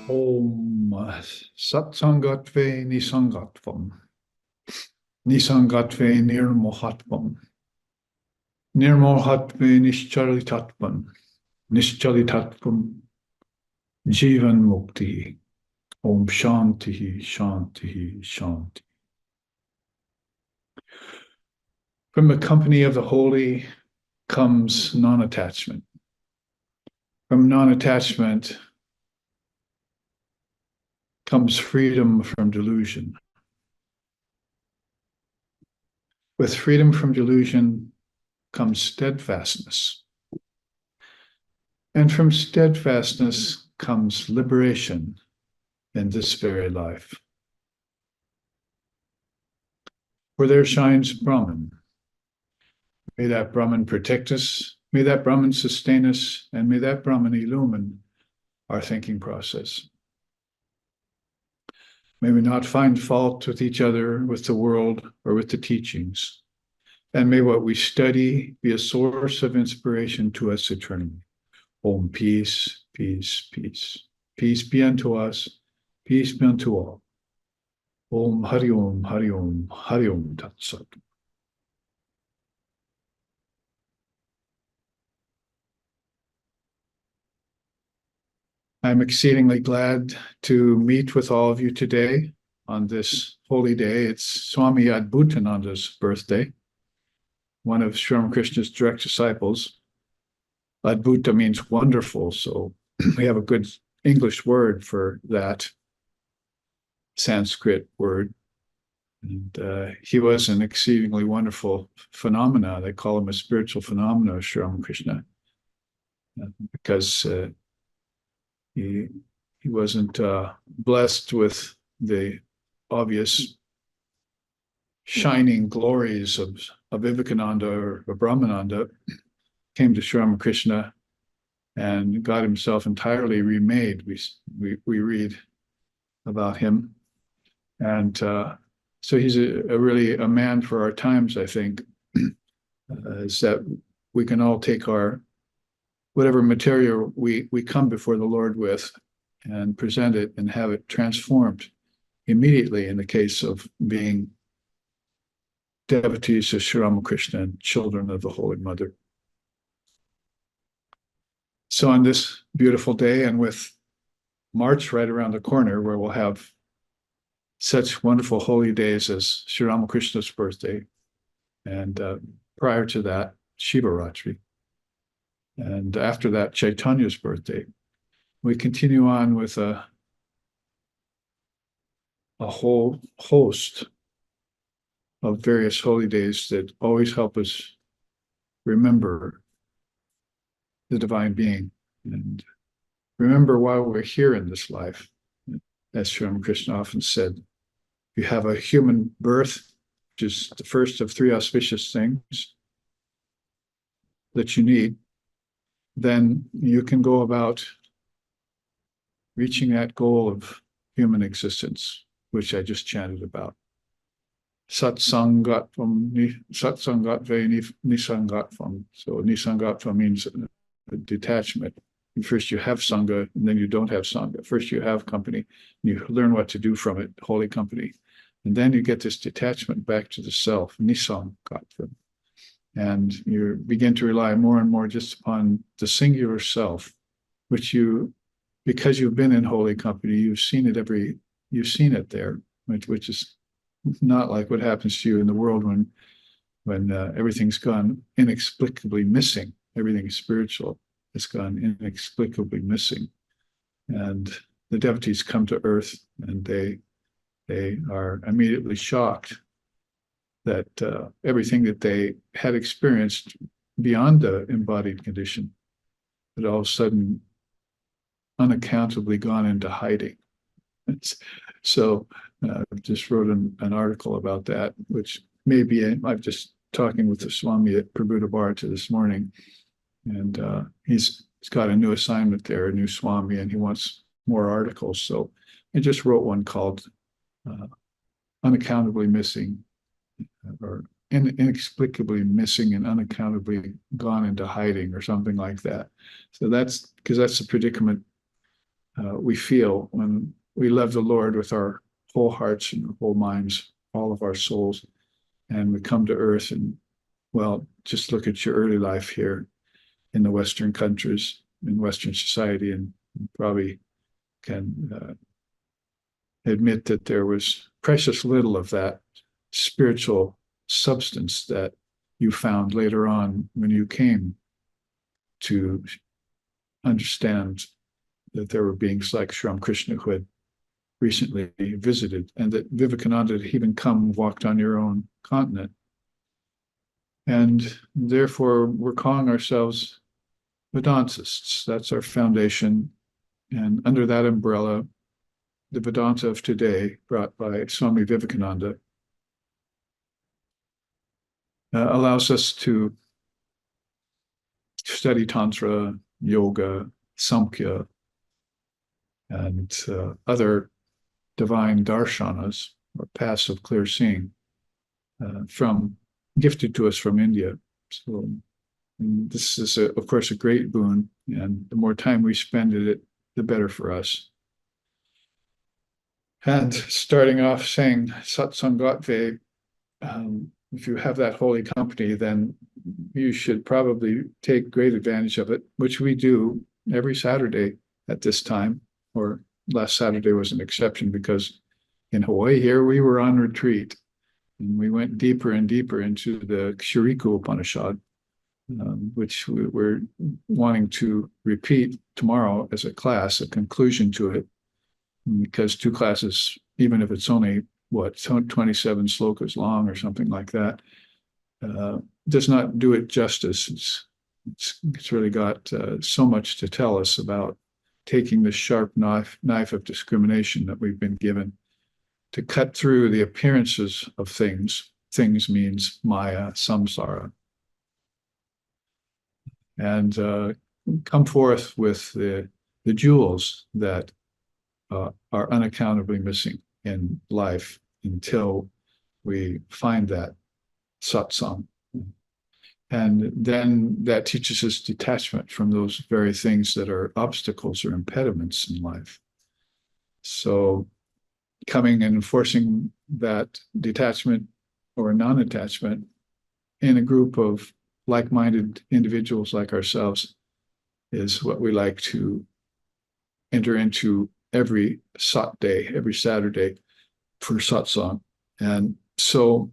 Om Satsangatve Nisangatvam Nisangatve Nirmohatvam Nirmohatve Nischalitatvam Nischalitatvam Jivan Mukti. Om Shanti Shanti Shanti. From the company of the holy comes non-attachment. From non-attachment comes freedom from delusion. With freedom from delusion comes steadfastness. And from steadfastness comes liberation in this very life. For there shines Brahman. May that Brahman protect us, may that Brahman sustain us, and may that Brahman illumine our thinking process. May we not find fault with each other, with the world, or with the teachings. And may what we study be a source of inspiration to us eternally. Om, peace, peace, peace. Peace be unto us, peace be unto all. Om, Hari Om, Hari Om, Hari Om Tat Sat. I'm exceedingly glad to meet with all of you today on this holy day. It's Swami Adbhutananda's birthday, one of Sri Ramakrishna's direct disciples. Adbhuta means wonderful, so we have a good English word for that Sanskrit word. And he was an exceedingly wonderful phenomena. They call him a spiritual phenomena of Sri Ramakrishna, because he wasn't blessed with the obvious shining glories of Vivekananda or Brahmananda. Came to Sri Ramakrishna and got himself entirely remade. We read about him, and so he's really a man for our times. I think is that we can all take our whatever material we come before the Lord with and present it and have it transformed immediately in the case of being devotees of Sri Ramakrishna and children of the Holy Mother. So on this beautiful day, and with March right around the corner, where we'll have such wonderful holy days as Sri Ramakrishna's birthday, and prior to that, Shivaratri, and after that, Chaitanya's birthday, we continue on with a whole host of various holy days that always help us remember the divine being and remember why we're here in this life. As Sri Ramakrishna often said, you have a human birth, which is the first of three auspicious things that you need, then you can go about reaching that goal of human existence, which I just chanted about. Satsangatvam, Satsangatve Nisangatvam. So Nisangatvam means detachment. First you have Sangha, and then you don't have Sangha. First you have company, and you learn what to do from it, holy company. And then you get this detachment back to the self, Nisangatvam. And you begin to rely more and more just upon the singular self, which you, because you've been in holy company, you've seen it there, which is not like what happens to you in the world when everything's gone inexplicably missing. Everything spiritual has gone inexplicably missing. And the devotees come to earth and they are immediately shocked that everything that they had experienced beyond the embodied condition had all of a sudden unaccountably gone into hiding. So I just wrote an article about that, which maybe I'm just talking with the Swami at Prabhupada Bharata this morning, and he's got a new assignment there, a new Swami, and he wants more articles. So I just wrote one called Unaccountably Missing, or inexplicably missing and unaccountably gone into hiding, or something like that. So that's because that's the predicament we feel when we love the Lord with our whole hearts and whole minds, all of our souls, and we come to earth and, well, just look at your early life here in the Western countries, in Western society, and probably can admit that there was precious little of that spiritual substance that you found later on when you came to understand that there were beings like Sri Krishna who had recently visited, and that Vivekananda had even come walked on your own continent. And therefore, we're calling ourselves Vedantists. That's our foundation. And under that umbrella, the Vedanta of today, brought by Swami Vivekananda, allows us to study Tantra, Yoga, Samkhya, and other divine darshanas, or paths of clear seeing, gifted to us from India. So this is, of course, a great boon, and the more time we spend in it, the better for us. And starting off saying Satsang Gatve, if you have that holy company, then you should probably take great advantage of it, which we do every Saturday at this time, or last Saturday was an exception because in Hawaii here, we were on retreat and we went deeper and deeper into the Shiriku Upanishad, which we're wanting to repeat tomorrow as a class, a conclusion to it, because 2 classes, even if it's only, 27 slokas long or something like that, does not do it justice. It's really got so much to tell us about taking the sharp knife of discrimination that we've been given to cut through the appearances of things. Things means Maya, samsara, and come forth with the jewels that are unaccountably missing in life until we find that satsang. And then that teaches us detachment from those very things that are obstacles or impediments in life. So coming and enforcing that detachment or non-attachment in a group of like-minded individuals like ourselves is what we like to enter into every Sat day, every Saturday for satsang. And so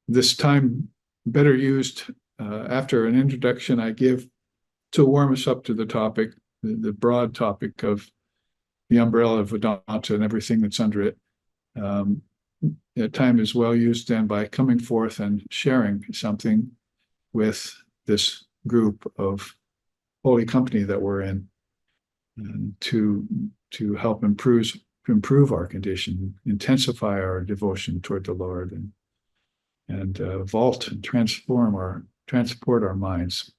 this time better used after an introduction I give to warm us up to the topic, the broad topic of the umbrella of Vedanta and everything that's under it. Time is well used then by coming forth and sharing something with this group of holy company that we're in, and to help improve our condition, intensify our devotion toward the Lord, and vault and transport our minds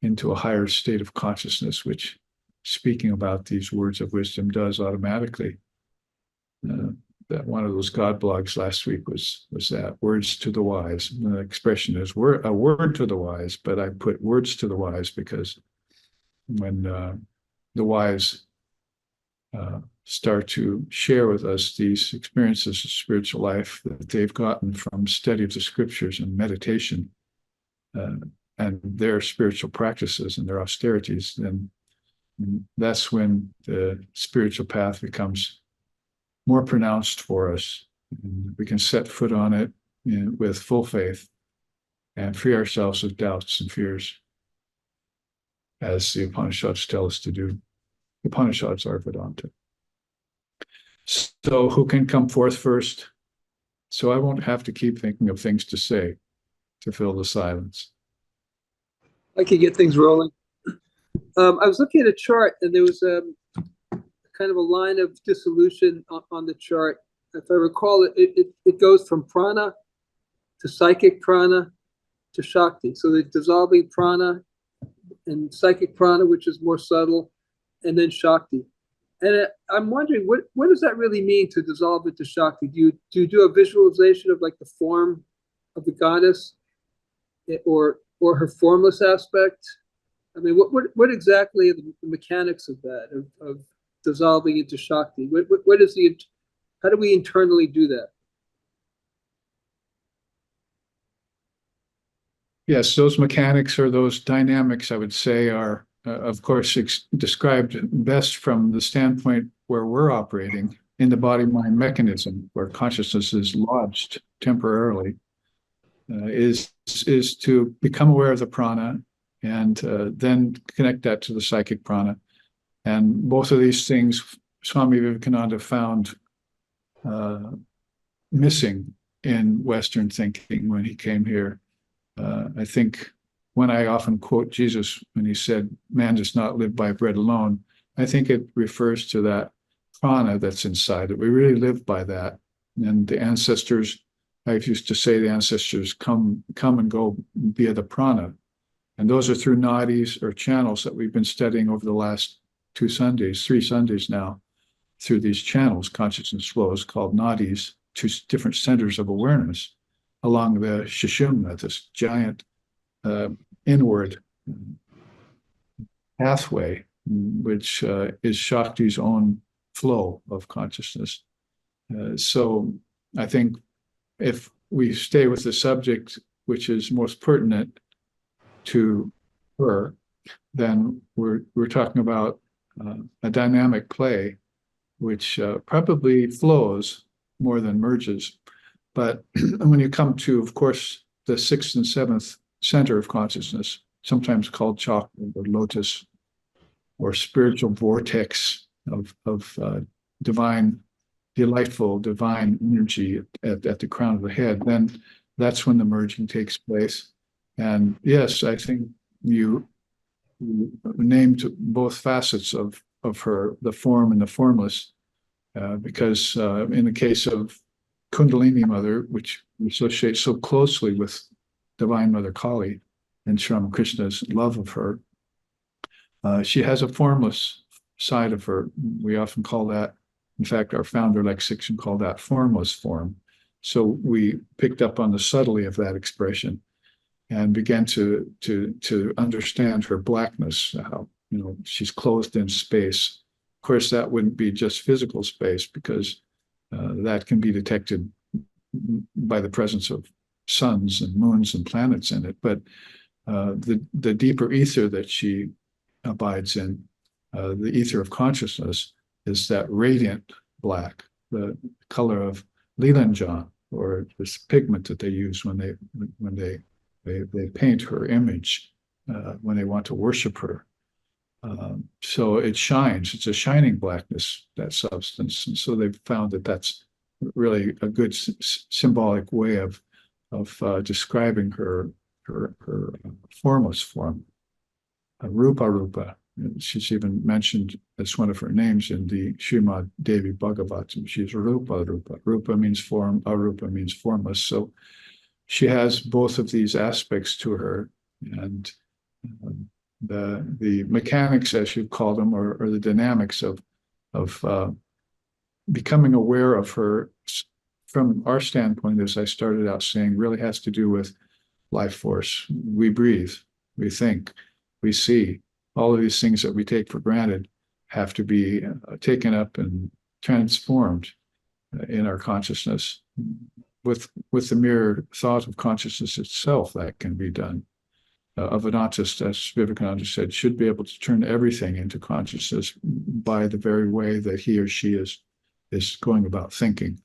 into a higher state of consciousness, which speaking about these words of wisdom does automatically. That one of those God blogs last week was that words to the wise. And the expression is a word to the wise, but I put words to the wise because when the wise start to share with us these experiences of spiritual life that they've gotten from study of the scriptures and meditation, and their spiritual practices and their austerities, then that's when the spiritual path becomes more pronounced for us. And we can set foot on it with full faith and free ourselves of doubts and fears, as the Upanishads tell us to do. The Upanishads are Vedanta. So who can come forth first? So I won't have to keep thinking of things to say to fill the silence. I can get things rolling. I was looking at a chart, and there was kind of a line of dissolution on the chart. If I recall, it goes from prana to psychic prana to Shakti. So the dissolving prana and psychic prana, which is more subtle, and then Shakti. And I'm wondering, what does that really mean to dissolve it to Shakti? Do you do a visualization of like the form of the goddess, or her formless aspect? I mean, what exactly are the mechanics of that, of dissolving into Shakti? What is how do we internally do that? Yes, those mechanics or those dynamics, I would say, are, of course, described best from the standpoint where we're operating in the body-mind mechanism, where consciousness is lodged temporarily, is to become aware of the prana and then connect that to the psychic prana. And both of these things, Swami Vivekananda found missing in Western thinking when he came here. I think when I often quote Jesus when he said, "Man does not live by bread alone," I think it refers to that prana that's inside it. We really live by that. And the ancestors, I used to say the ancestors come and go via the prana. And those are through nadis or channels that we've been studying over the last 3 Sundays now, through these channels, consciousness flows called nadis, to different centers of awareness along the Sushumna, this giant inward pathway, which is Shakti's own flow of consciousness. So I think if we stay with the subject, which is most pertinent to her, then we're talking about a dynamic play, which probably flows more than merges. But when you come to, of course, the 6th and 7th center of consciousness, sometimes called chakra or lotus or spiritual vortex of divine, delightful divine energy at the crown of the head, then that's when the merging takes place. And yes, I think you named both facets of her, the form and the formless, because in the case of Kundalini Mother, which we associate so closely with Divine Mother Kali and Sri Krishna's love of her, she has a formless side of her. We often call that, in fact, our founder, Lexicon, called that formless form. So we picked up on the subtlety of that expression and began to understand her blackness, how, she's clothed in space. Of course, that wouldn't be just physical space, because that can be detected by the presence of suns and moons and planets in it. But the deeper ether that she abides in, the ether of consciousness, is that radiant black, the color of Leelanjan, or this pigment that they use when they paint her image, when they want to worship her. So it shines. It's a shining blackness, that substance. And so they've found that that's really a good symbolic way of describing her formless form, Rupa. She's even mentioned as one of her names in the Srimad Devi Bhagavatam. She's Rupa. Rupa means form, Arupa means formless. So she has both of these aspects to her, and the mechanics, as you call them, or the dynamics of becoming aware of her, from our standpoint, as I started out saying, really has to do with life force. We breathe, we think, we see. All of these things that we take for granted have to be taken up and transformed in our consciousness. With the mere thought of consciousness itself, that can be done. A Vedantist, as Vivekananda said, should be able to turn everything into consciousness by the very way that he or she is going about thinking.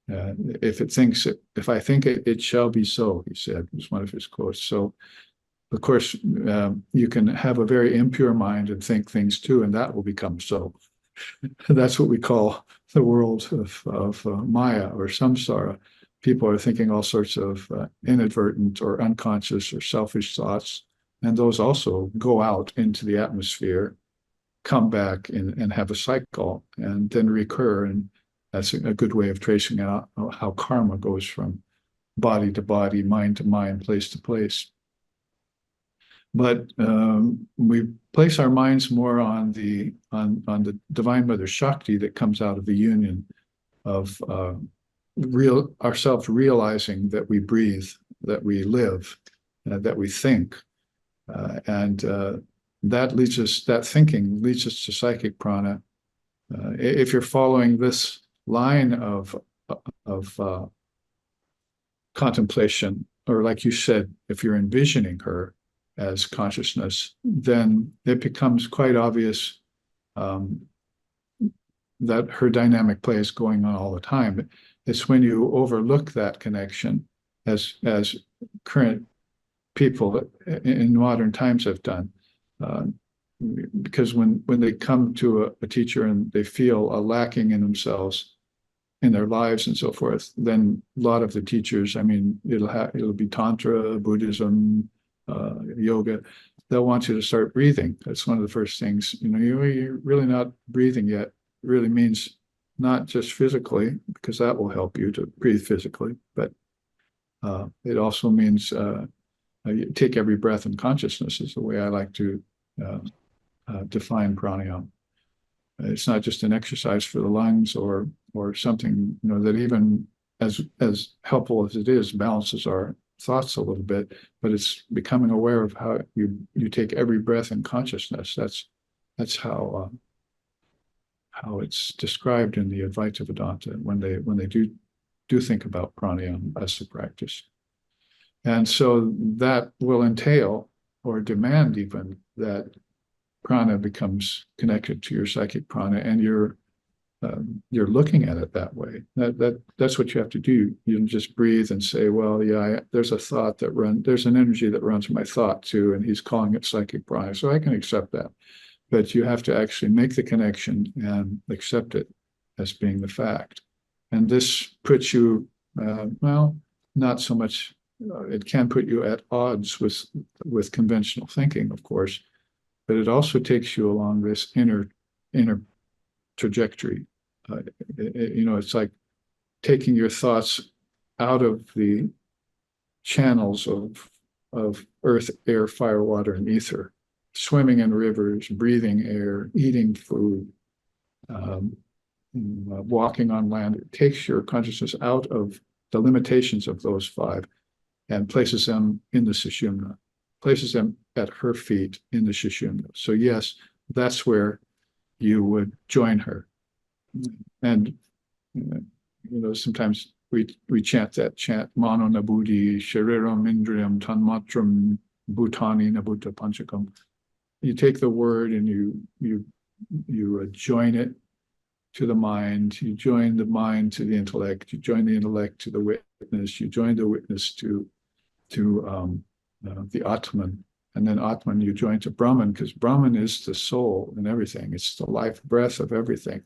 If I think it, it shall be so, he said, was one of his quotes. So, of course, you can have a very impure mind and think things too, and that will become so. That's what we call the world of Maya or samsara. People are thinking all sorts of inadvertent or unconscious or selfish thoughts, and those also go out into the atmosphere, come back and have a cycle, and then recur. And that's a good way of tracing out how karma goes from body to body, mind to mind, place to place. But we place our minds more on the Divine Mother Shakti that comes out of the union of ourselves realizing that we breathe, that we live, that we think, and that thinking leads us to psychic prana. If you're following this line of contemplation, or like you said, if you're envisioning her as consciousness, then it becomes quite obvious that her dynamic play is going on all the time. It's when you overlook that connection, as current people in modern times have done, because when they come to a teacher and they feel a lacking in themselves, in their lives and so forth, then a lot of the teachers, I mean, it'll be Tantra, Buddhism, yoga, they'll want you to start breathing. That's one of the first things. You're really not breathing yet. It really means not just physically, because that will help you to breathe physically, but it also means you take every breath in consciousness, is the way I like to define pranayama. It's not just an exercise for the lungs or something, that even as helpful as it is, balances our thoughts a little bit, but it's becoming aware of how you take every breath in consciousness. That's how it's described in the Advaita Vedanta when they do think about pranayama as a practice. And so that will entail or demand even that prana becomes connected to your psychic prana, and you're looking at it that way. That's what you have to do. You don't just breathe and say, well, yeah, there's a thought there's an energy that runs my thought too, and he's calling it psychic prana, so I can accept that. But you have to actually make the connection and accept it as being the fact. And this puts you, not so much, it can put you at odds with conventional thinking, of course, but it also takes you along this inner trajectory. It's like taking your thoughts out of the channels of earth, air, fire, water, and ether, swimming in rivers, breathing air, eating food, walking on land. It takes your consciousness out of the limitations of those five and places them in the Sushumna, places them at her feet in the Sushumna. So yes, that's where you would join her. And sometimes we chant that chant, Mano Nabudi, Shariram Indriyam Tanmatram Bhutani Nabuddha Panchakam. You take the word and you join it to the mind, you join the mind to the intellect, you join the intellect to the witness, you join the witness to the Atman, and then Atman you join to Brahman, because Brahman is the soul and everything. It's the life breath of everything.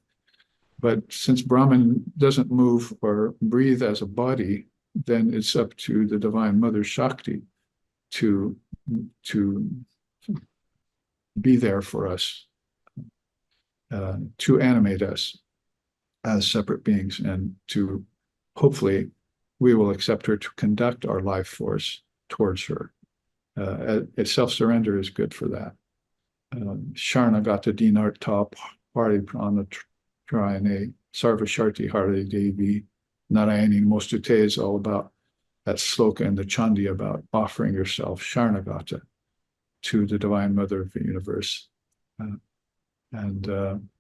But since Brahman doesn't move or breathe as a body, then it's up to the Divine Mother Shakti to be there for us, to animate us as separate beings, and to hopefully we will accept her to conduct our life force towards her. Self-surrender is good for that. Sharnagata Dinarta Pari Prana Trayane Sarva Sharti Hari Devi Narayani Mostute is all about that sloka in the Chandi about offering yourself, Sharnagata, to the Divine Mother of the universe.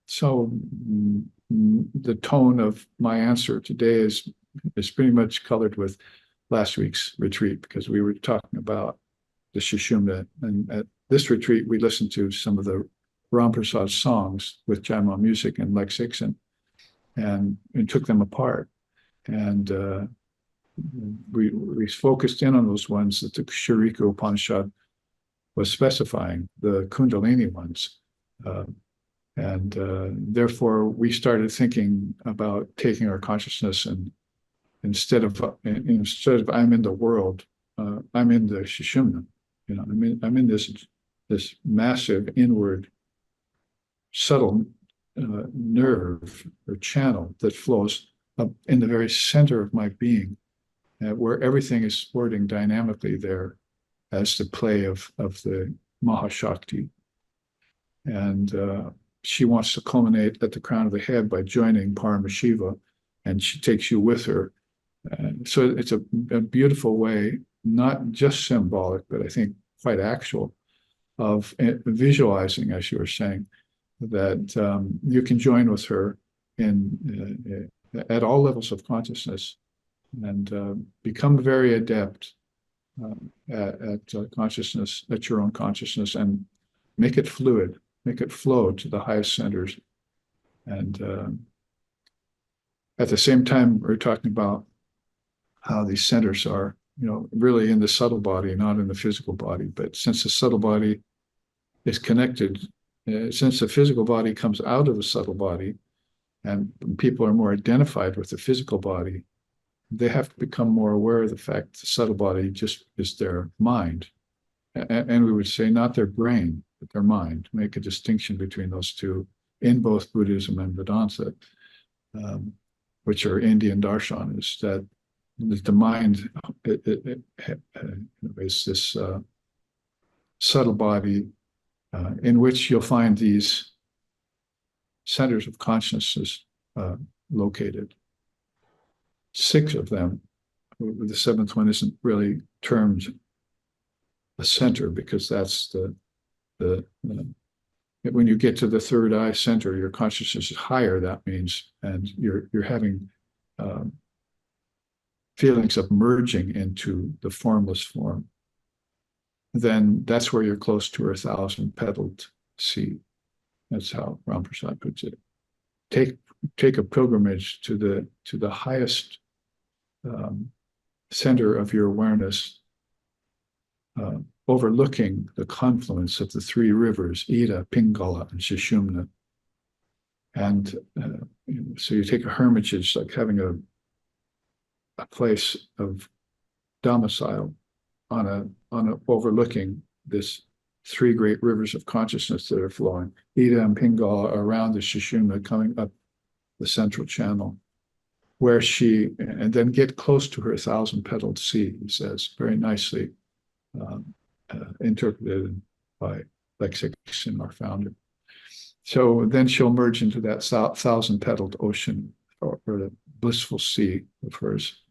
So the tone of my answer today is pretty much colored with last week's retreat, because we were talking about the Sushumna. And at this retreat, we listened to some of the Ram Prasad songs with Janma music and Lex Hixon, and took them apart. And we focused in on those ones that the Sharika Upanishad was specifying, the Kundalini ones. Therefore, we started thinking about taking our consciousness and instead of I'm in the world, I'm in the Sushumna. I'm in this massive inward, subtle nerve or channel that flows up in the very center of my being, where everything is sporting dynamically there as the play of the Mahashakti. And she wants to culminate at the crown of the head by joining Paramashiva, and she takes you with her. So it's a beautiful way, not just symbolic, but I think quite actual, visualizing, as you were saying, that you can join with her in at all levels of consciousness and become very adept at consciousness, at your own consciousness, and make it fluid, make it flow to the highest centers. And at the same time, we're talking about how these centers are, really in the subtle body, not in the physical body. But since the subtle body is connected, since the physical body comes out of the subtle body, and people are more identified with the physical body, they have to become more aware of the fact the subtle body just is their mind. And we would say not their brain, but their mind. Make a distinction between those two in both Buddhism and Vedanta, which are Indian darshan, is that the mind is this subtle body in which you'll find these centers of consciousness located. 6 of them. The 7th one isn't really termed a center, because that's when you get to the third eye center, your consciousness is higher, that means, and you're having feelings of merging into the formless form. Then that's where you're close to 1,000-petaled sea. That's how Ram Prasad puts it. Take a pilgrimage to the highest center of your awareness, overlooking the confluence of the 3 rivers, Ida, Pingala, and Sushumna. And so you take a hermitage, like having a place of domicile on overlooking this 3 great rivers of consciousness that are flowing. Ida and Pingala around the Sushumna, coming up the central channel, and then get close to her 1,000-petaled sea, he says, very nicely interpreted by Lexik Sin, our founder. So then she'll merge into that 1,000-petaled ocean, or the blissful sea of hers,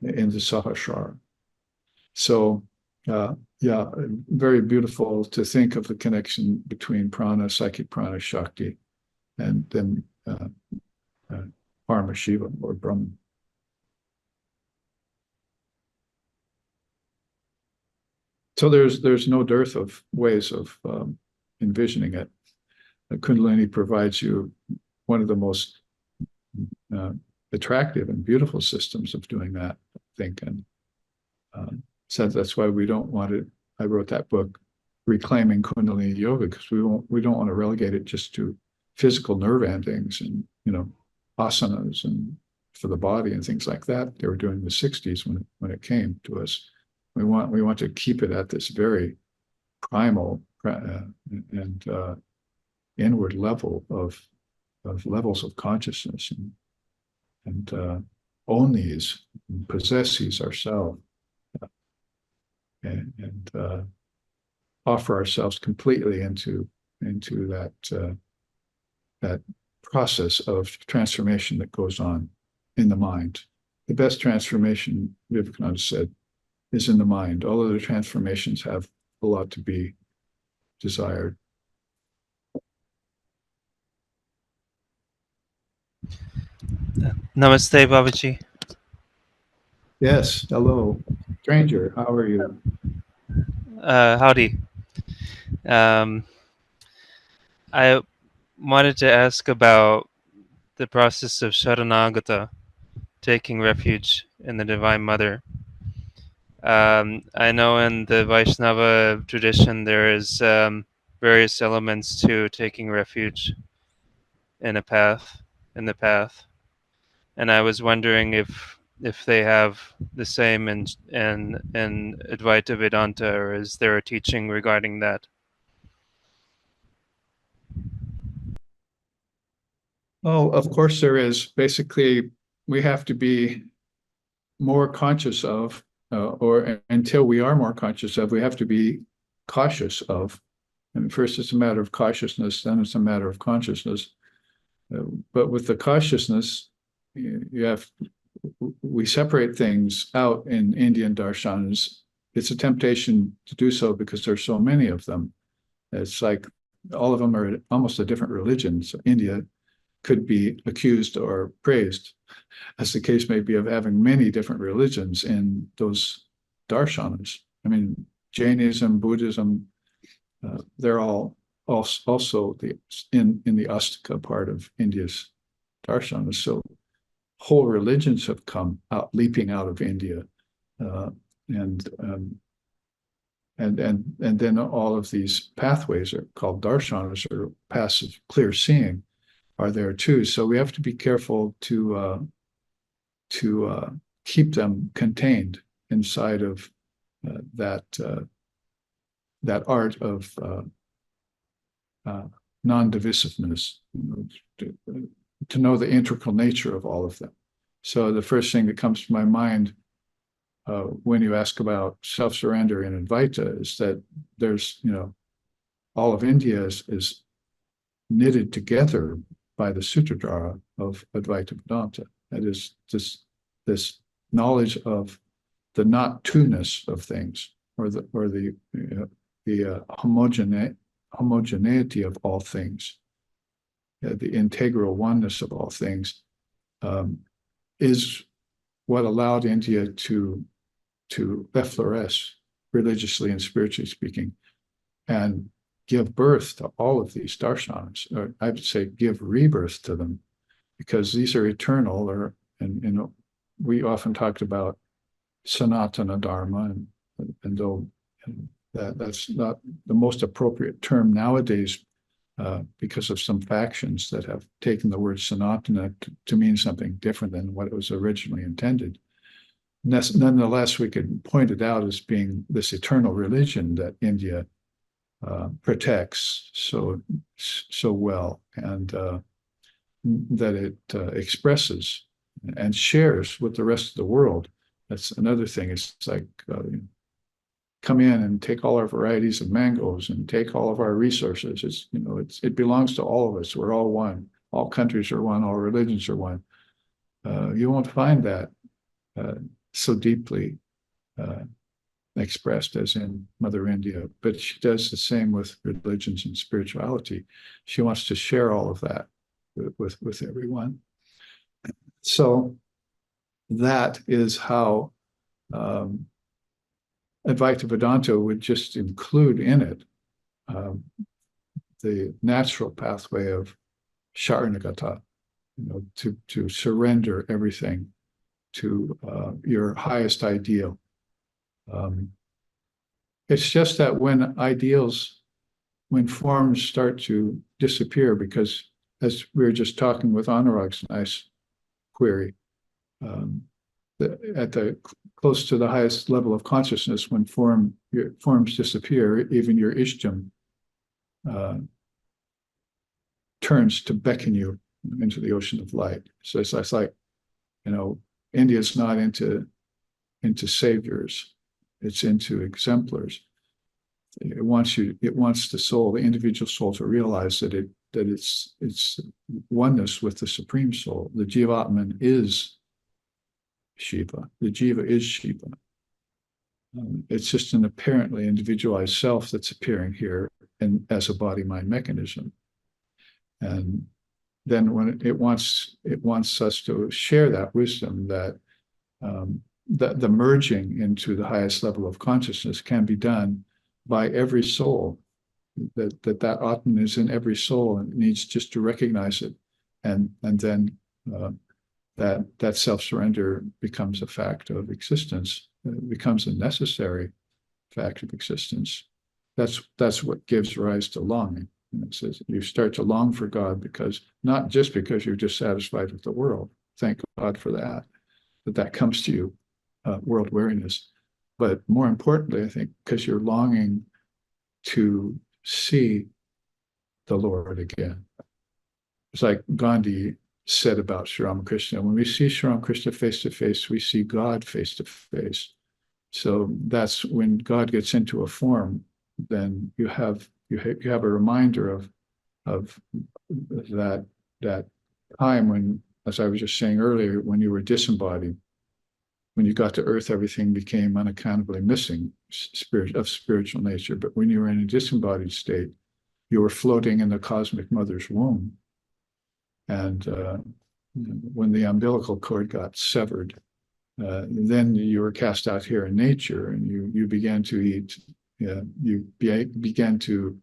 in the Sahasrara. So, very beautiful to think of the connection between prana, psychic prana, Shakti, and then Parama Shiva, or Brahman. So there's no dearth of ways of envisioning it. Kundalini provides you one of the most attractive and beautiful systems of doing that, I think. And so that's why we don't want it. I wrote that book, Reclaiming Kundalini Yoga, because we don't want to relegate it just to physical nerve endings and asanas and for the body and things like that they were doing in the 60s when it came to us. We want to keep it at this very primal and inward level of levels of consciousness, and own these, and possess these ourselves, and offer ourselves completely into that process of transformation that goes on in the mind. The best transformation, Vivekananda said, is in the mind. All other transformations have a lot to be desired. Namaste, Babaji. Yes, hello. Stranger, how are you? Howdy. I wanted to ask about the process of Sharanagata, taking refuge in the Divine Mother. I know in the Vaishnava tradition there is various elements to taking refuge in the path. And I was wondering if they have the same in Advaita Vedanta, or is there a teaching regarding that? Oh, of course there is. Basically, we have to be more conscious of, or until we are more conscious of, we have to be cautious of. And first it's a matter of cautiousness, then it's a matter of consciousness. But with the cautiousness, we separate things out in Indian darshans it's a temptation to do so because there's so many of them. It's like all of them are almost a different religion. So India could be accused or praised, as the case may be, of having many different religions in those darshanas. I mean, Jainism, Buddhism, they're all also in the Astika part of India's darshanas. So whole religions have come out, leaping out of India, and then all of these pathways are called darshanas, or passive clear seeing, are there too. So we have to be careful to keep them contained inside of that art of non-divisiveness, to know the integral nature of all of them. So the first thing that comes to my mind when you ask about self-surrender in Advaita is that there's, all of India is knitted together by the Sutradhara of Advaita Vedanta. That is this knowledge of the not two-ness of things, or the homogeneity of all things, the integral oneness of all things, is what allowed India to effloresce religiously and spiritually speaking, and give birth to all of these darshanas, or I would say give rebirth to them, because these are eternal. And we often talked about Sanatana Dharma, and though that's not the most appropriate term nowadays, because of some factions that have taken the word Sanatana to mean something different than what it was originally intended. Nonetheless, we could point it out as being this eternal religion that India protects so well, and that it expresses and shares with the rest of the world. That's another thing. It's like, come in and take all our varieties of mangoes and take all of our resources. It belongs to all of us. We're all one. All countries are one. All religions are one. You won't find that so deeply expressed as in Mother India, but she does the same with religions and spirituality. She wants to share all of that with everyone. So that is how Advaita Vedanta would just include in it the natural pathway of Sharanagata, to surrender everything to your highest ideal. It's just that when forms start to disappear, because as we were just talking with Anurag's nice query, close to the highest level of consciousness, when forms disappear, even your Ishtam turns to beckon you into the ocean of light. So it's like, India's not into saviors, it's into exemplars. It wants the soul, the individual soul, to realize that it's oneness with the Supreme Soul. The Jivatman is Shiva. The Jiva is Shiva. It's just an apparently individualized self that's appearing here and as a body-mind mechanism. And then when it wants us to share that wisdom, that the merging into the highest level of consciousness can be done by every soul, that Atman is in every soul, and it needs just to recognize it, and then that self-surrender becomes a fact of existence. It becomes a necessary fact of existence. That's what gives rise to longing. And it says you start to long for God not just because you're dissatisfied with the world. Thank God for that comes to you, world weariness. But more importantly, I think, because you're longing to see the Lord again. It's like Gandhi said about Sri Ramakrishna: when we see Sri Ramakrishna face to face, we see God face to face. So that's when God gets into a form, then you have a reminder of that time when, as I was just saying earlier, when you were disembodied, when you got to Earth, everything became unaccountably missing, of spiritual nature. But when you were in a disembodied state, you were floating in the cosmic mother's womb. And when the umbilical cord got severed, then you were cast out here in nature, and you began to eat. You began to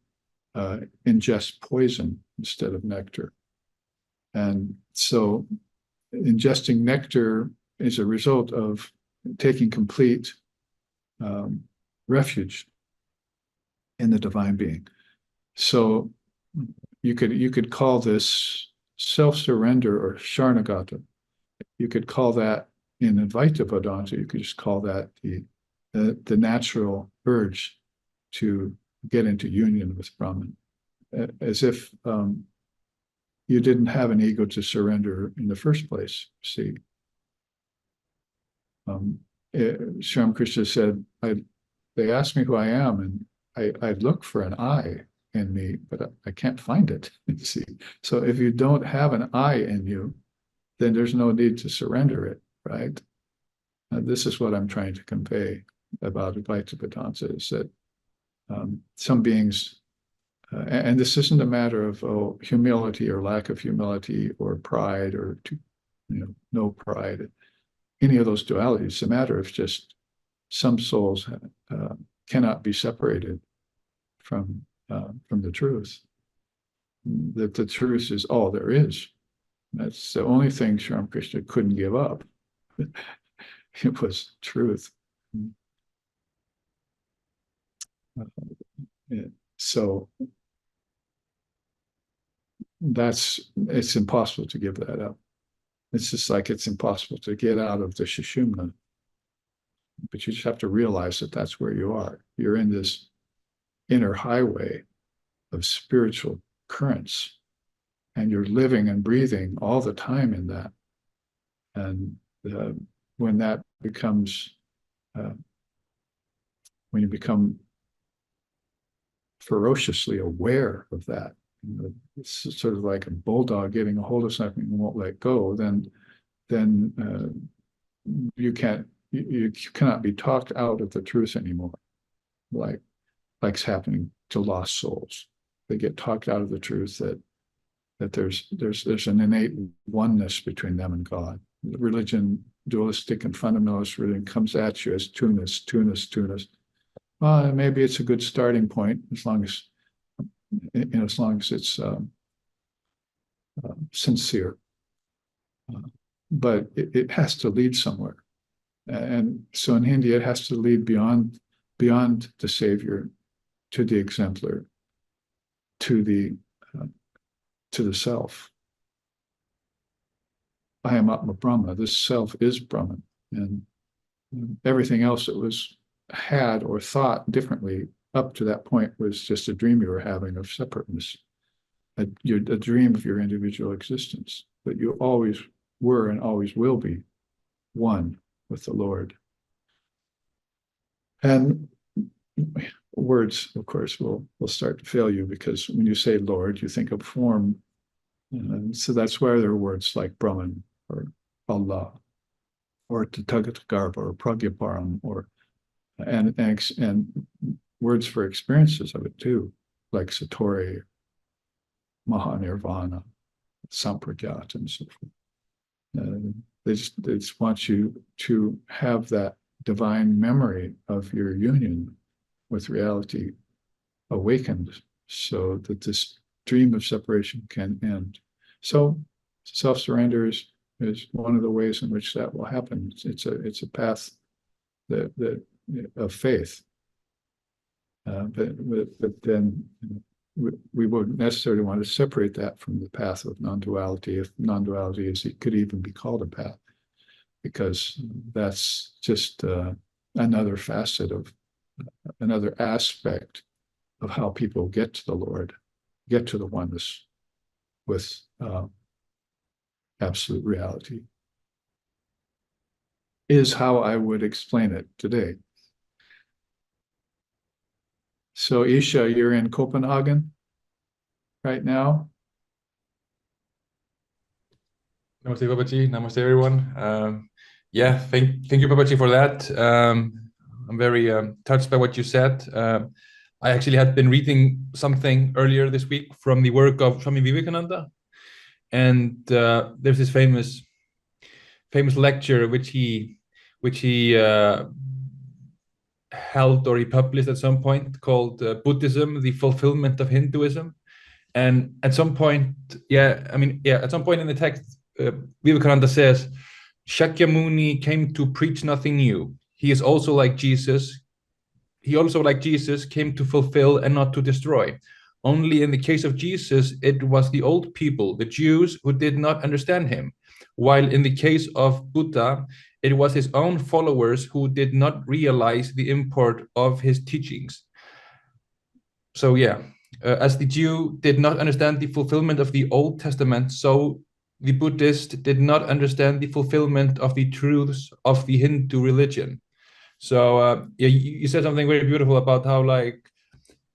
ingest poison instead of nectar. And so ingesting nectar is a result of taking complete refuge in the divine being. So you could call this self-surrender or Sharanagata. You could call that in Advaita Vedanta, you could just call that the natural urge to get into union with Brahman, as if you didn't have an ego to surrender in the first place. See, Sri Krishna said, they asked me who I am, and I look for an I in me, but I can't find it. See, so if you don't have an I in you, then there's no need to surrender it, right? This is what I'm trying to convey about Advaita Vedanta, is that some beings, and this isn't a matter of humility or lack of humility or pride or no pride, any of those dualities. It's a matter of just some souls cannot be separated from the truth. That the truth is all there is. That's the only thing Sri Krishna couldn't give up. It was truth. So it's impossible to give that up. It's just like it's impossible to get out of the Sushumna. But you just have to realize that that's where you are. You're in this inner highway of spiritual currents, and you're living and breathing all the time in that. And when that becomes, when you become ferociously aware of that, it's sort of like a bulldog getting a hold of something and won't let go, then you cannot be talked out of the truth anymore, like's happening to lost souls. They get talked out of the truth that there's an innate oneness between them and God. Religion, dualistic and fundamentalist religion, comes at you as two-ness. Well, maybe it's a good starting point as long as it's sincere, but it has to lead somewhere. And so in India, it has to lead beyond the Savior to the exemplar, to the self. I am Atma Brahma. This self is Brahman, and everything else that was had or thought differently up to that point was just a dream you were having of separateness, a dream of your individual existence. But you always were and always will be one with the Lord. And words, of course, will start to fail you, because when you say Lord, you think of form. And so that's where there are words like Brahman or Allah or Tathagata or Pragyaparam and words for experiences of it too, like Satori, Mahanirvana, Sampragyat, and so forth. They just want you to have that divine memory of your union with reality awakened, so that this dream of separation can end. So self-surrender is one of the ways in which that will happen. It's a path that of faith. But then we wouldn't necessarily want to separate that from the path of non-duality, if non-duality it could even be called a path, because that's just another facet of another aspect of how people get to the Lord, get to the oneness with absolute reality, is how I would explain it today. So Isha, you're in Copenhagen right now? Namaste, Babaji. Namaste, everyone. Yeah, thank you, Babaji, for that. I'm very touched by what you said. I actually had been reading something earlier this week from the work of Swami Vivekananda, and there's this famous lecture which he held or he published at some point called Buddhism: The Fulfillment of Hinduism. And at some point, at some point in the text, Vivekananda says, Shakyamuni came to preach nothing new. He is also like Jesus. He also, like Jesus, came to fulfill and not to destroy. Only in the case of Jesus, it was the old people, the Jews, who did not understand him. While in the case of Buddha, it was his own followers who did not realize the import of his teachings. So as the Jew did not understand the fulfillment of the Old Testament, so the Buddhist did not understand the fulfillment of the truths of the Hindu religion. So you said something very beautiful about how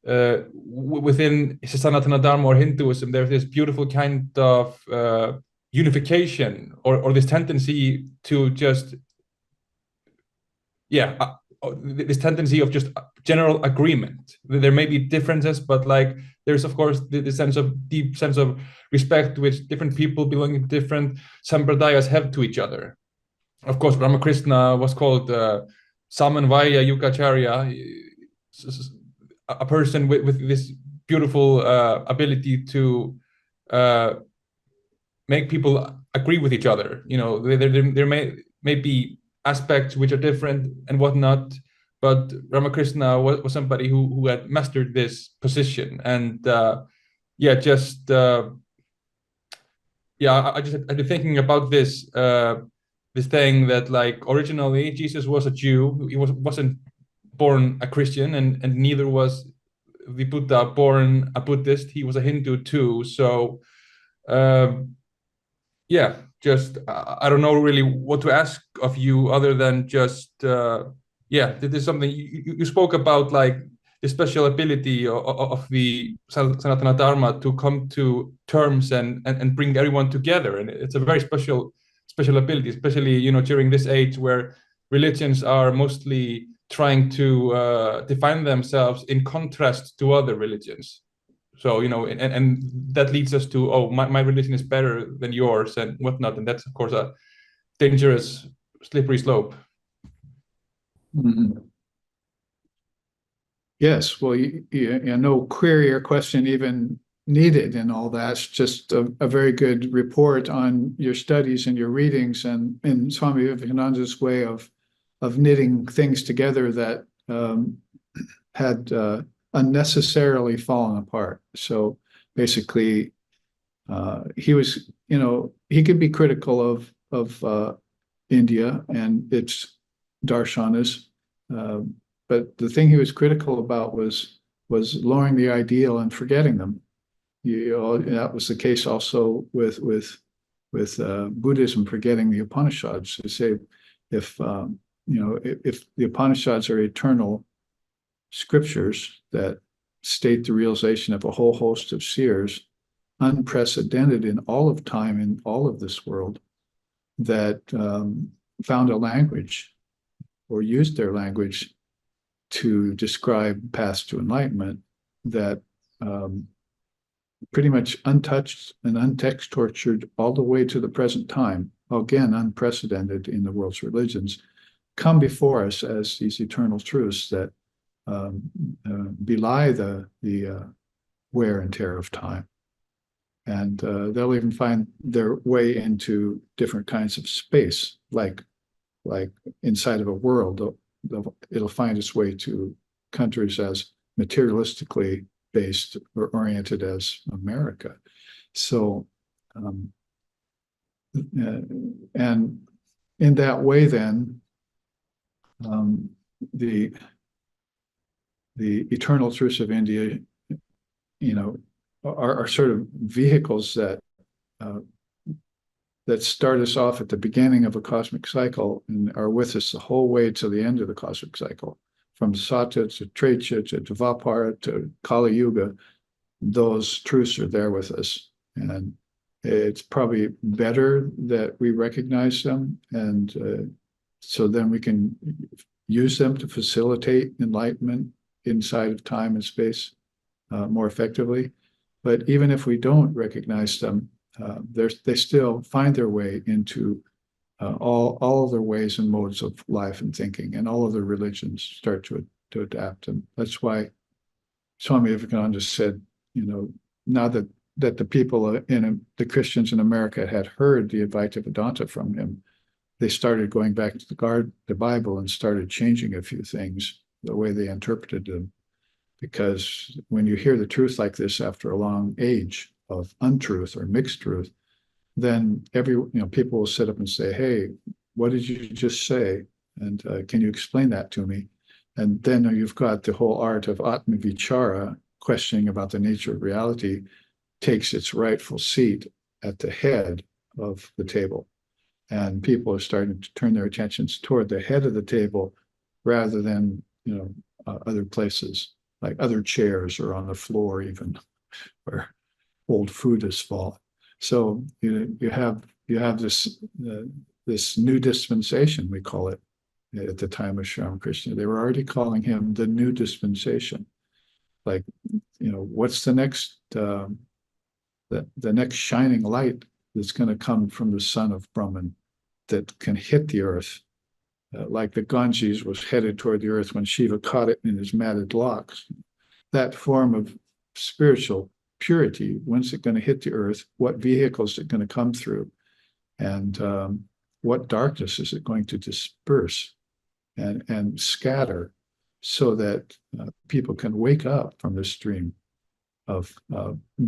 within Sanatana Dharma or Hinduism, there's this beautiful kind of unification or this tendency to just this tendency of just general agreement. There may be differences, but there's of course the deep sense of respect which different people belonging to different sampradayas have to each other. Of course, Ramakrishna was called Samanvaya Yugacharya, a person with this beautiful ability to make people agree with each other. There may be aspects which are different and whatnot, but Ramakrishna was somebody who had mastered this position. And I've been thinking about this thing that originally Jesus was a Jew. He wasn't born a Christian, and neither was the Buddha born a Buddhist. He was a Hindu too. So I don't know really what to ask of you other than just this is something you spoke about, the special ability of the Sanatana Dharma to come to terms and bring everyone together, and it's a very special ability, especially during this age where religions are mostly trying to define themselves in contrast to other religions. So and that leads us to my religion is better than yours and whatnot, and that's of course a dangerous slippery slope. Mm-hmm. Yes, well, no query or question even needed in all that. It's just a very good report on your studies and your readings, and in Swami Vivekananda's way of knitting things together that had unnecessarily fallen apart. So basically, he was, he could be critical of India and its darshanas, but the thing he was critical about was lowering the ideal and forgetting them. That was the case also with Buddhism, forgetting the Upanishads. They say if the Upanishads are eternal scriptures that state the realization of a whole host of seers, unprecedented in all of time, in all of this world, that found a language or used their language to describe paths to enlightenment that pretty much untouched and untext-tortured all the way to the present time, again, unprecedented in the world's religions, come before us as these eternal truths that belie the wear and tear of time. And they'll even find their way into different kinds of space, like inside of a world. It'll find its way to countries as materialistically based or oriented as America. So, and in that way, then, the eternal truths of India, are sort of vehicles that start us off at the beginning of a cosmic cycle and are with us the whole way to the end of the cosmic cycle. From Sata to Trecha to Dvapara to Kali Yuga, those truths are there with us. And it's probably better that we recognize them and so then we can use them to facilitate enlightenment inside of time and space more effectively. But even if we don't recognize them, they still find their way into all of their ways and modes of life and thinking, and all of their religions start to adapt. And that's why Swami Vivekananda said, now that the people the Christians in America had heard the Advaita Vedanta from him, they started going back to the Bible and started changing a few things, the way they interpreted them. Because when you hear the truth like this after a long age of untruth or mixed truth, then people will sit up and say, "Hey, what did you just say? And can you explain that to me?" And then you've got the whole art of Atma Vichara, questioning about the nature of reality, takes its rightful seat at the head of the table. And people are starting to turn their attentions toward the head of the table rather than, other places, like other chairs or on the floor even, where old food has fallen. So you have this new dispensation, we call it, at the time of Sri Ramakrishna. They were already calling him the new dispensation. Like, what's the next the next shining light that's going to come from the son of Brahman that can hit the earth, like the Ganges was headed toward the earth when Shiva caught it in his matted locks. That form of spiritual purity, when's it going to hit the earth? What vehicles is it going to come through? And what darkness is it going to disperse and scatter so that people can wake up from this dream of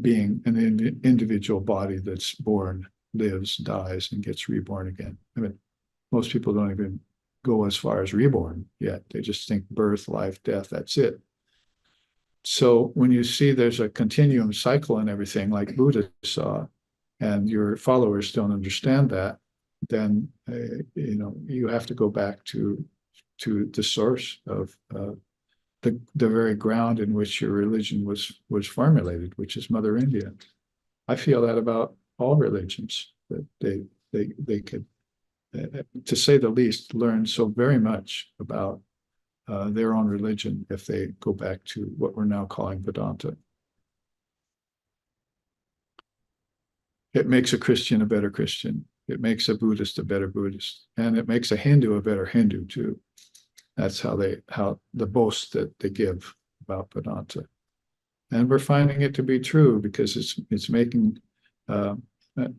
being an individual body that's born, lives, dies, and gets reborn again. I mean, most people don't even go as far as reborn yet. They just think birth, life, death, that's it. So when you see there's a continuum cycle and everything like Buddha saw, and your followers don't understand that, then you have to go back to the source of the very ground in which your religion was formulated, which is Mother India. I feel that about all religions, that they could, to say the least, learn so very much about their own religion if they go back to what we're now calling Vedanta. It makes a Christian a better Christian. It makes a Buddhist a better Buddhist. And it makes a Hindu a better Hindu too. That's how the boast that they give about Vedanta. And we're finding it to be true because it's making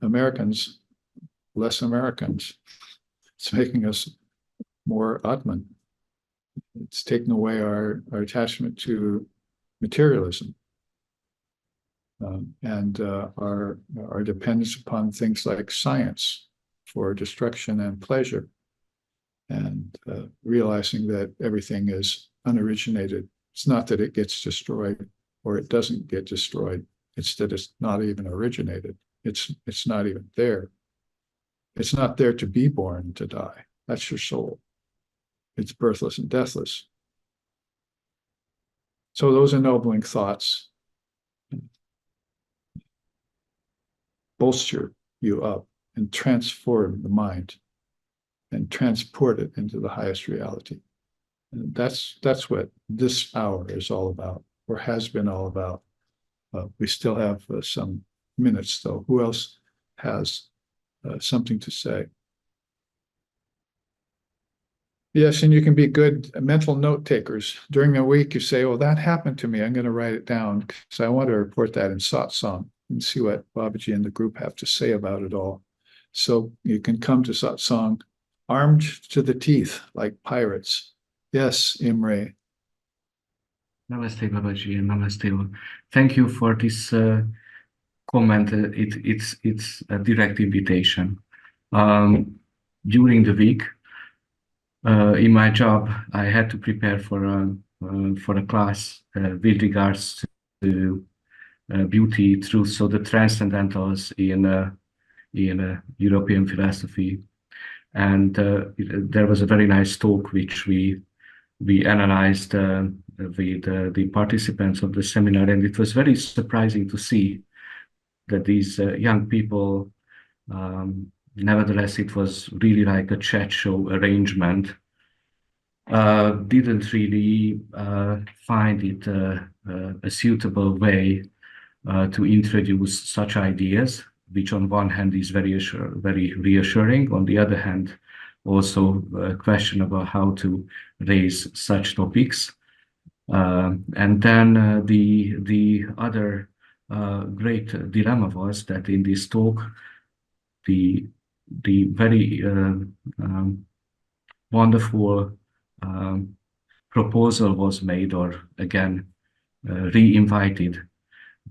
Americans less Americans. It's making us more Atman. It's taken away our attachment to materialism and our dependence upon things like science for destruction and pleasure, and realizing that everything is unoriginated. It's not that it gets destroyed or it doesn't get destroyed. It's that it's not even originated. It's not even there. It's not there to be born, to die. That's your soul. It's birthless and deathless. So those ennobling thoughts bolster you up and transform the mind and transport it into the highest reality. And that's what this hour is all about, or has been all about. We still have some minutes, though. Who else has something to say? Yes, and you can be good mental note takers. During the week, you say, "Oh, that happened to me. I'm going to write it down because I want to report that in Satsang and see what Babaji and the group have to say about it all." So you can come to Satsang armed to the teeth like pirates. Yes, Imre. Namaste, Babaji, and namaste all. Thank you for this comment. It's a direct invitation. During the week, in my job, I had to prepare for a class with regards to beauty, truth, so the transcendentals in European philosophy. And there was a very nice talk which we analyzed with the participants of the seminar, and it was very surprising to see that these young people nevertheless, it was really like a chat show arrangement. Didn't really find it a suitable way to introduce such ideas, which on one hand is very reassuring, on the other hand, also questionable how to raise such topics. And then the other great dilemma was that in this talk, the very wonderful proposal was made, or again re-invited,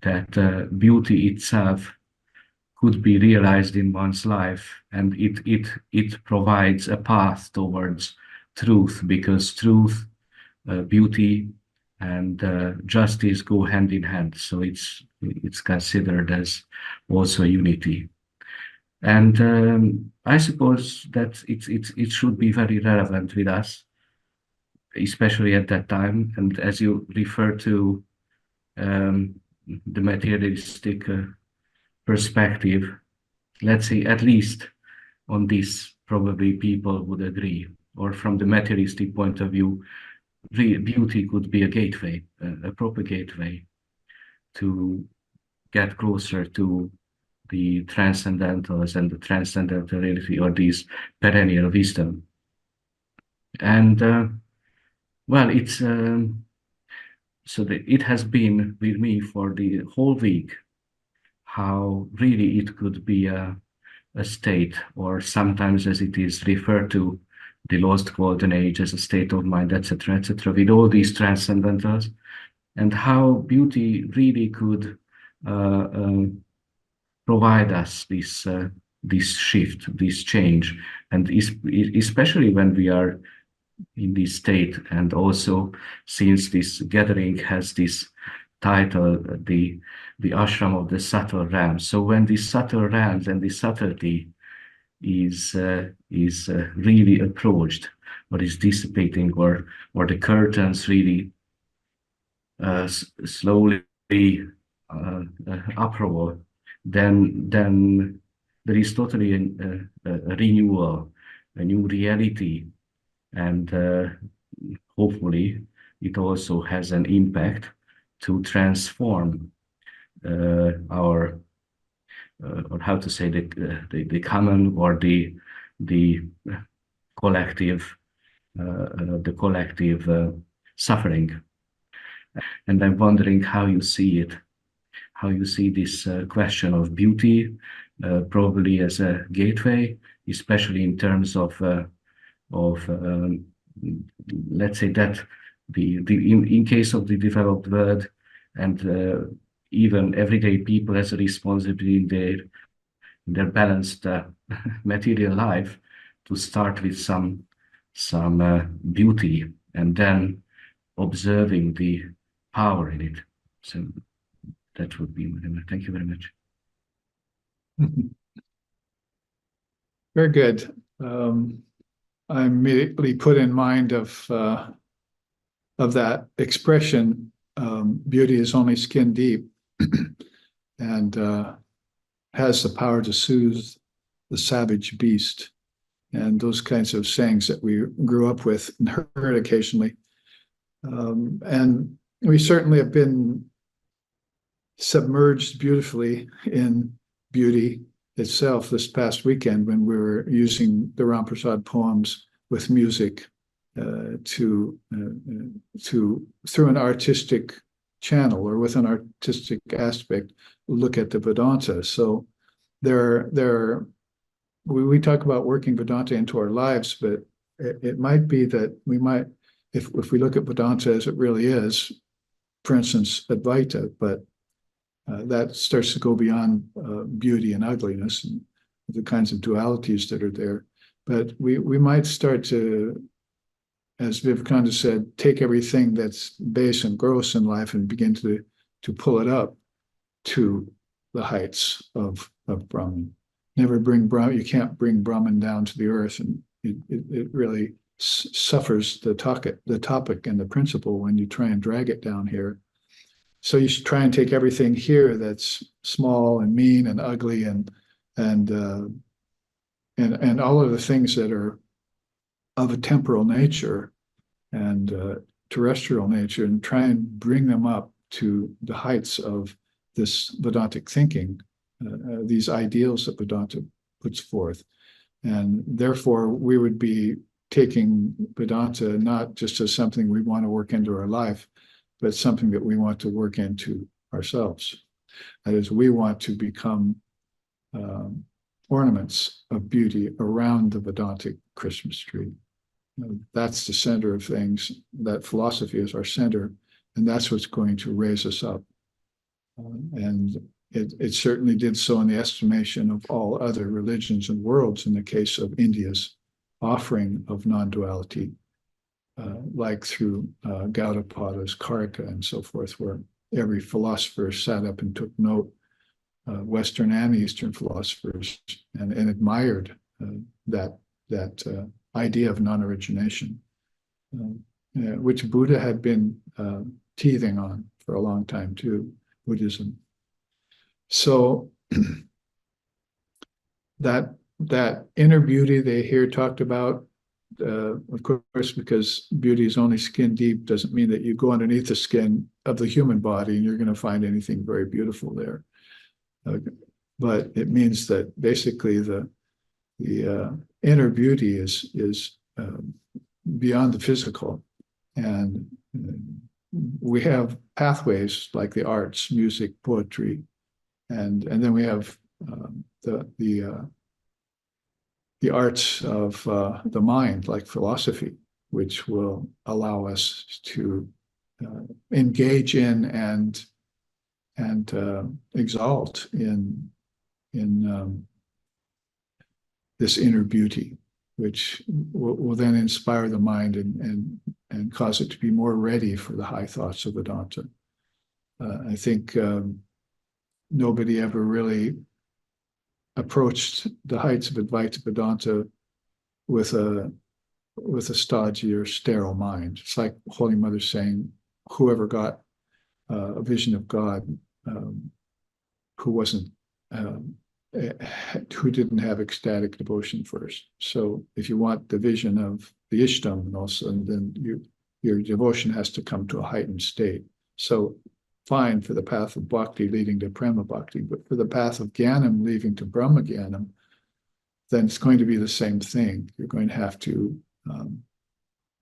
that beauty itself could be realized in one's life, and it provides a path towards truth, because truth, beauty, and justice go hand in hand. So it's considered as also unity. And I suppose that it should be very relevant with us, especially at that time. And as you refer to the materialistic perspective, let's say at least on this, probably people would agree. Or from the materialistic point of view, beauty could be a gateway, a proper gateway to get closer to the transcendentals and the transcendental reality, or these perennial wisdom. And well, it's so that it has been with me for the whole week, how really it could be a state, or sometimes as it is referred to, the lost golden age, as a state of mind, etc., with all these transcendentals, and how beauty really could provide us this shift, this change, and especially when we are in this state. And also, since this gathering has this title, the ashram of the subtle realms. So when these subtle realms and the subtlety is really approached, or is dissipating, or the curtains really slowly uproll, then there is totally a renewal, a new reality, and hopefully it also has an impact to transform our or how to say, the common, or the collective suffering. And I'm wondering how you see it, how you see this question of beauty, probably as a gateway, especially in terms of let's say that in case of the developed world, and even everyday people as a responsibility in their balanced material life, to start with some beauty, and then observing the power in it. So that would be. Thank you very much. Very good. I immediately put in mind of that expression, beauty is only skin deep, and has the power to soothe the savage beast, and those kinds of sayings that we grew up with and heard occasionally. And we certainly have been submerged beautifully in beauty itself this past weekend, when we were using the Ram Prasad poems with music through an artistic channel, or with an artistic aspect, look at the Vedanta. So we talk about working Vedanta into our lives, but it might be that we might, if we look at Vedanta as it really is, for instance, Advaita, but that starts to go beyond beauty and ugliness and the kinds of dualities that are there. But we might start to, as Vivekananda said, take everything that's base and gross in life and begin to pull it up to the heights of Brahman. Never bring Brahman. You can't bring Brahman down to the earth, and it really suffers the topic and the principle when you try and drag it down here. So you should try and take everything here that's small and mean and ugly and and all of the things that are of a temporal nature and terrestrial nature, and try and bring them up to the heights of this Vedantic thinking, these ideals that Vedanta puts forth. And therefore, we would be taking Vedanta not just as something we want to work into our life, but something that we want to work into ourselves. That is, we want to become ornaments of beauty around the Vedantic Christmas tree. That's the center of things. That philosophy is our center, and that's what's going to raise us up. And it certainly did so in the estimation of all other religions and worlds in the case of India's offering of non-duality, like through Gaudapada's Karika and so forth, where every philosopher sat up and took note, Western and Eastern philosophers, and admired that idea of non-origination, which Buddha had been teething on for a long time too, Buddhism. So that inner beauty they hear talked about, of course, because beauty is only skin deep, doesn't mean that you go underneath the skin of the human body and you're going to find anything very beautiful there. But it means that basically the inner beauty is beyond the physical, and we have pathways like the arts, music, poetry, and then we have the arts of the mind, like philosophy, which will allow us to engage in and exalt in this inner beauty, which will then inspire the mind and cause it to be more ready for the high thoughts of Vedanta. I think nobody ever really approached the heights of Advaita Vedanta with a stodgy or sterile mind. It's like Holy Mother saying, whoever got a vision of God, who wasn't, who didn't have ecstatic devotion first. So if you want the vision of the Ishtam, also, then your devotion has to come to a heightened state. So fine for the path of bhakti leading to prema bhakti, but for the path of jnanam leading to brahma jnanam, then it's going to be the same thing. You're going to have to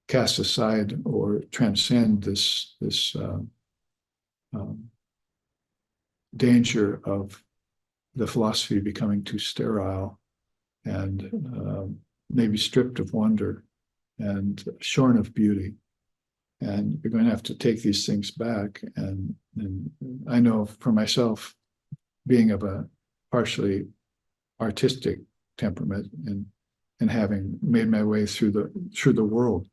cast aside or transcend this danger of the philosophy becoming too sterile and maybe stripped of wonder and shorn of beauty. And you're going to have to take these things back. And I know for myself, being of a partially artistic temperament and having made my way through the world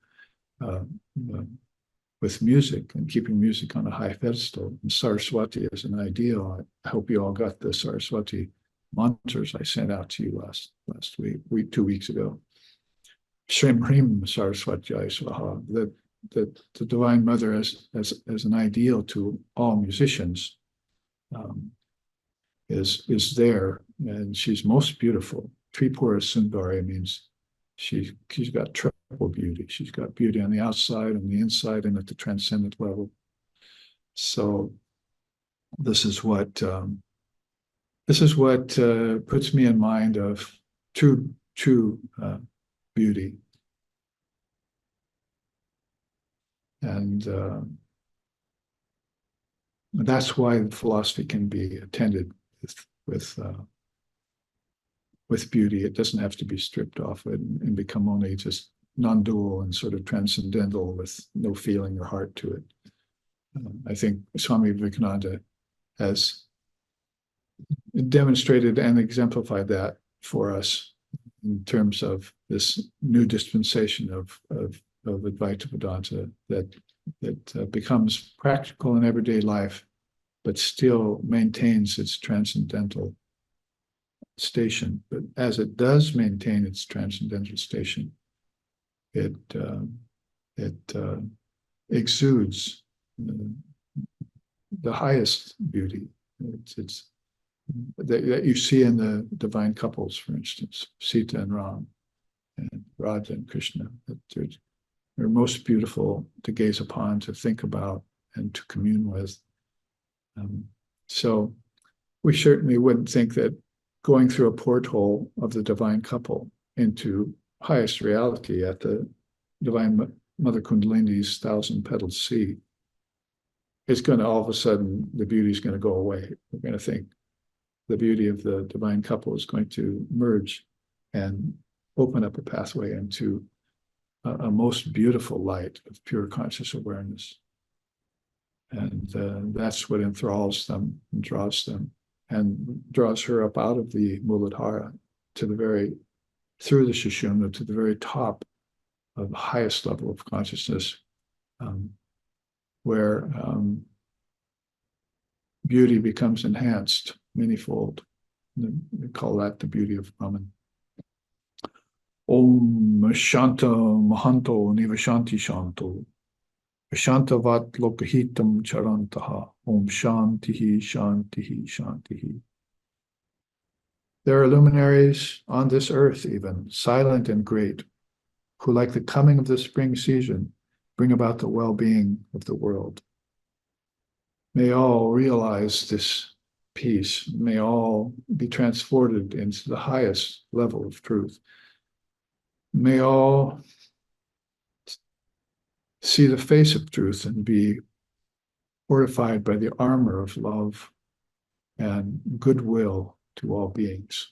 with music and keeping music on a high pedestal. And Saraswati is an ideal. I hope you all got the Saraswati mantras I sent out to you last week, 2 weeks ago. Shrim Hrim Saraswati Swaha. That the Divine Mother as an ideal to all musicians is there, and she's most beautiful. Tripura Sundari means she's got triple beauty. She's got beauty on the outside, on the inside, and at the transcendent level. So this is what puts me in mind of true beauty. And that's why philosophy can be attended with beauty. It doesn't have to be stripped off it and become only just non-dual and sort of transcendental with no feeling or heart to it. I think Swami Vivekananda has demonstrated and exemplified that for us in terms of this new dispensation of Advaita Vedanta that becomes practical in everyday life, but still maintains its transcendental station. But as it does maintain its transcendental station, it exudes the highest beauty. It's that you see in the divine couples, for instance, Sita and Ram, and Radha and Krishna. That they're most beautiful to gaze upon, to think about, and to commune with. So we certainly wouldn't think that going through a porthole of the divine couple into highest reality at the Divine Mother Kundalini's 1,000-petaled sea is going to, all of a sudden, the beauty is going to go away. We're going to think the beauty of the divine couple is going to merge and open up a pathway into a most beautiful light of pure conscious awareness. And that's what enthralls them and draws them, and draws her up out of the Muladhara to through the Sushumna to the very top of the highest level of consciousness, where beauty becomes enhanced manyfold. We call that the beauty of Brahman. Om Shanta Mahanto Nivashanti Shanto Shantavat Lokahitam Charantaha Om Shantihi Shantihi Shantihi. There are luminaries on this earth even, silent and great, who, like the coming of the spring season, bring about the well-being of the world. May all realize this peace. May all be transported into the highest level of truth. May all see the face of truth and be fortified by the armor of love and goodwill to all beings.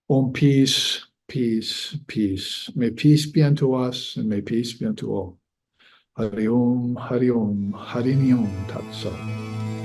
Om peace, peace, peace. May peace be unto us, and may peace be unto all. Hari Om, Hari Om, Hari Om Tat Sat.